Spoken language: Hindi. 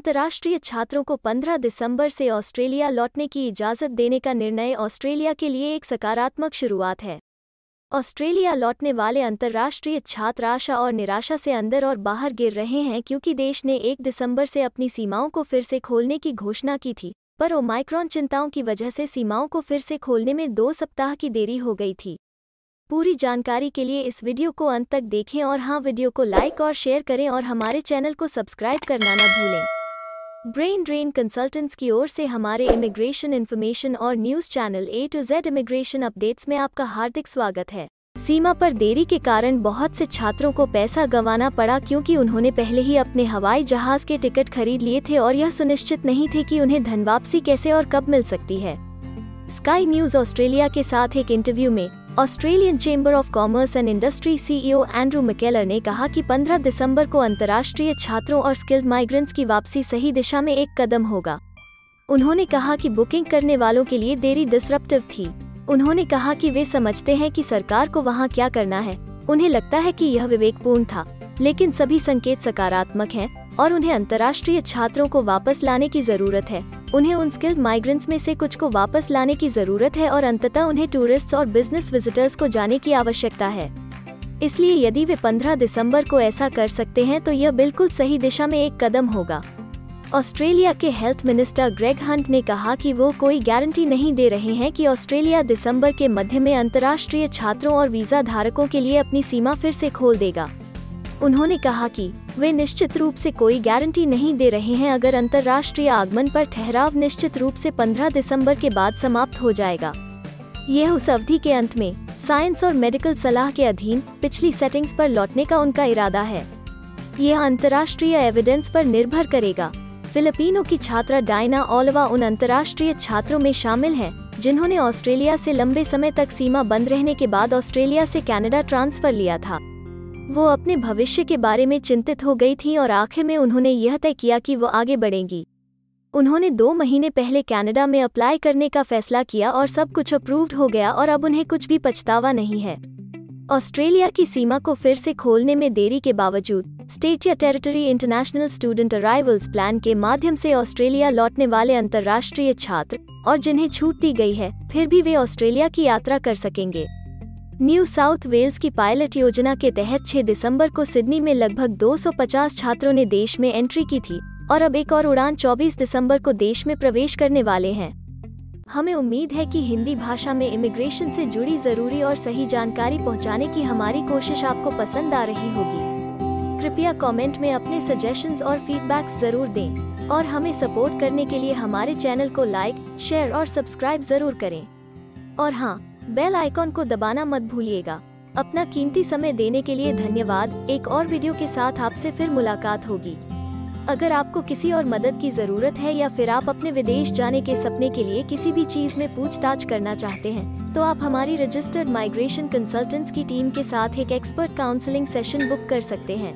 अंतर्राष्ट्रीय छात्रों को 15 दिसंबर से ऑस्ट्रेलिया लौटने की इजाज़त देने का निर्णय ऑस्ट्रेलिया के लिए एक सकारात्मक शुरुआत है। ऑस्ट्रेलिया लौटने वाले अंतर्राष्ट्रीय छात्र आशा और निराशा से अंदर और बाहर गिर रहे हैं क्योंकि देश ने 1 दिसंबर से अपनी सीमाओं को फिर से खोलने की घोषणा की थी, पर ओमाइक्रॉन चिंताओं की वजह से सीमाओं को फिर से खोलने में 2 सप्ताह की देरी हो गई थी। पूरी जानकारी के लिए इस वीडियो को अंत तक देखें और हाँ, वीडियो को लाइक और शेयर करें और हमारे चैनल को सब्सक्राइब करना न भूलें। ब्रेन ड्रेन कंसल्टेंट्स की ओर से हमारे इमिग्रेशन इन्फॉर्मेशन और news channel A to Z immigration updates में आपका हार्दिक स्वागत है। सीमा पर देरी के कारण बहुत से छात्रों को पैसा गंवाना पड़ा क्योंकि उन्होंने पहले ही अपने हवाई जहाज के टिकट खरीद लिए थे और यह सुनिश्चित नहीं थे कि उन्हें धन वापसी कैसे और कब मिल सकती है। स्काई न्यूज़ ऑस्ट्रेलिया के साथ एक इंटरव्यू में Australian Chamber of Commerce and Industry CEO Andrew McKellar ने कहा कि 15 दिसंबर को अंतर्राष्ट्रीय छात्रों और स्किल्ड माइग्रेंट्स की वापसी सही दिशा में एक कदम होगा। उन्होंने कहा कि बुकिंग करने वालों के लिए देरी डिसरप्टिव थी। उन्होंने कहा कि वे समझते हैं कि सरकार को वहां क्या करना है। उन्हें लगता है कि यह विवेकपूर्ण था, लेकिन सभी संकेत सकारात्मक हैं और उन्हें अंतर्राष्ट्रीय छात्रों को वापस लाने की जरूरत है। उन्हें उन स्किल्ड माइग्रेंट्स में से कुछ को वापस लाने की जरूरत है और अंततः उन्हें टूरिस्ट्स और बिजनेस विजिटर्स को जाने की आवश्यकता है। इसलिए यदि वे 15 दिसंबर को ऐसा कर सकते हैं तो यह बिल्कुल सही दिशा में एक कदम होगा। ऑस्ट्रेलिया के हेल्थ मिनिस्टर ग्रेग हंट ने कहा कि वो कोई गारंटी नहीं दे रहे हैं कि ऑस्ट्रेलिया दिसंबर के मध्य में अंतर्राष्ट्रीय छात्रों और वीजा धारकों के लिए अपनी सीमा फिर से खोल देगा। उन्होंने कहा कि वे निश्चित रूप से कोई गारंटी नहीं दे रहे हैं अगर अंतर्राष्ट्रीय आगमन पर ठहराव निश्चित रूप से 15 दिसंबर के बाद समाप्त हो जाएगा। यह उस अवधि के अंत में साइंस और मेडिकल सलाह के अधीन पिछली सेटिंग्स पर लौटने का उनका इरादा है। यह अंतर्राष्ट्रीय एविडेंस पर निर्भर करेगा। फिलिपिनो की छात्रा डायना ओलिवा उन अंतर्राष्ट्रीय छात्रों में शामिल हैं जिन्होंने ऑस्ट्रेलिया से लंबे समय तक सीमा बंद रहने के बाद ऑस्ट्रेलिया से कनाडा ट्रांसफर लिया था। वो अपने भविष्य के बारे में चिंतित हो गई थी और आखिर में उन्होंने यह तय किया कि वो आगे बढ़ेंगी। उन्होंने 2 महीने पहले कनाडा में अप्लाई करने का फैसला किया और सब कुछ अप्रूव्ड हो गया और अब उन्हें कुछ भी पछतावा नहीं है। ऑस्ट्रेलिया की सीमा को फिर से खोलने में देरी के बावजूद स्टेट या territory international student arrivals plan के माध्यम से ऑस्ट्रेलिया लौटने वाले अंतर्राष्ट्रीय छात्र और जिन्हें छूट दी गई है, फिर भी वे ऑस्ट्रेलिया की यात्रा कर सकेंगे। न्यू साउथ वेल्स की पायलट योजना के तहत 6 दिसंबर को सिडनी में लगभग 250 छात्रों ने देश में एंट्री की थी और अब एक और उड़ान 24 दिसंबर को देश में प्रवेश करने वाले हैं। हमें उम्मीद है कि हिंदी भाषा में इमिग्रेशन से जुड़ी जरूरी और सही जानकारी पहुंचाने की हमारी कोशिश आपको पसंद आ रही होगी। कृपया कमेंट में अपने सजेशंस और फीडबैक्स जरूर दें और हमें सपोर्ट करने के लिए हमारे चैनल को लाइक, शेयर और सब्सक्राइब जरूर करें। और हाँ, बेल आइकॉन को दबाना मत भूलिएगा। अपना कीमती समय देने के लिए धन्यवाद। एक और वीडियो के साथ आपसे फिर मुलाकात होगी। अगर आपको किसी और मदद की जरूरत है या फिर आप अपने विदेश जाने के सपने के लिए किसी भी चीज में पूछताछ करना चाहते हैं, तो आप हमारी रजिस्टर्ड माइग्रेशन कंसल्टेंट्स की टीम के साथ एक एक्सपर्ट काउंसलिंग सेशन बुक कर सकते हैं।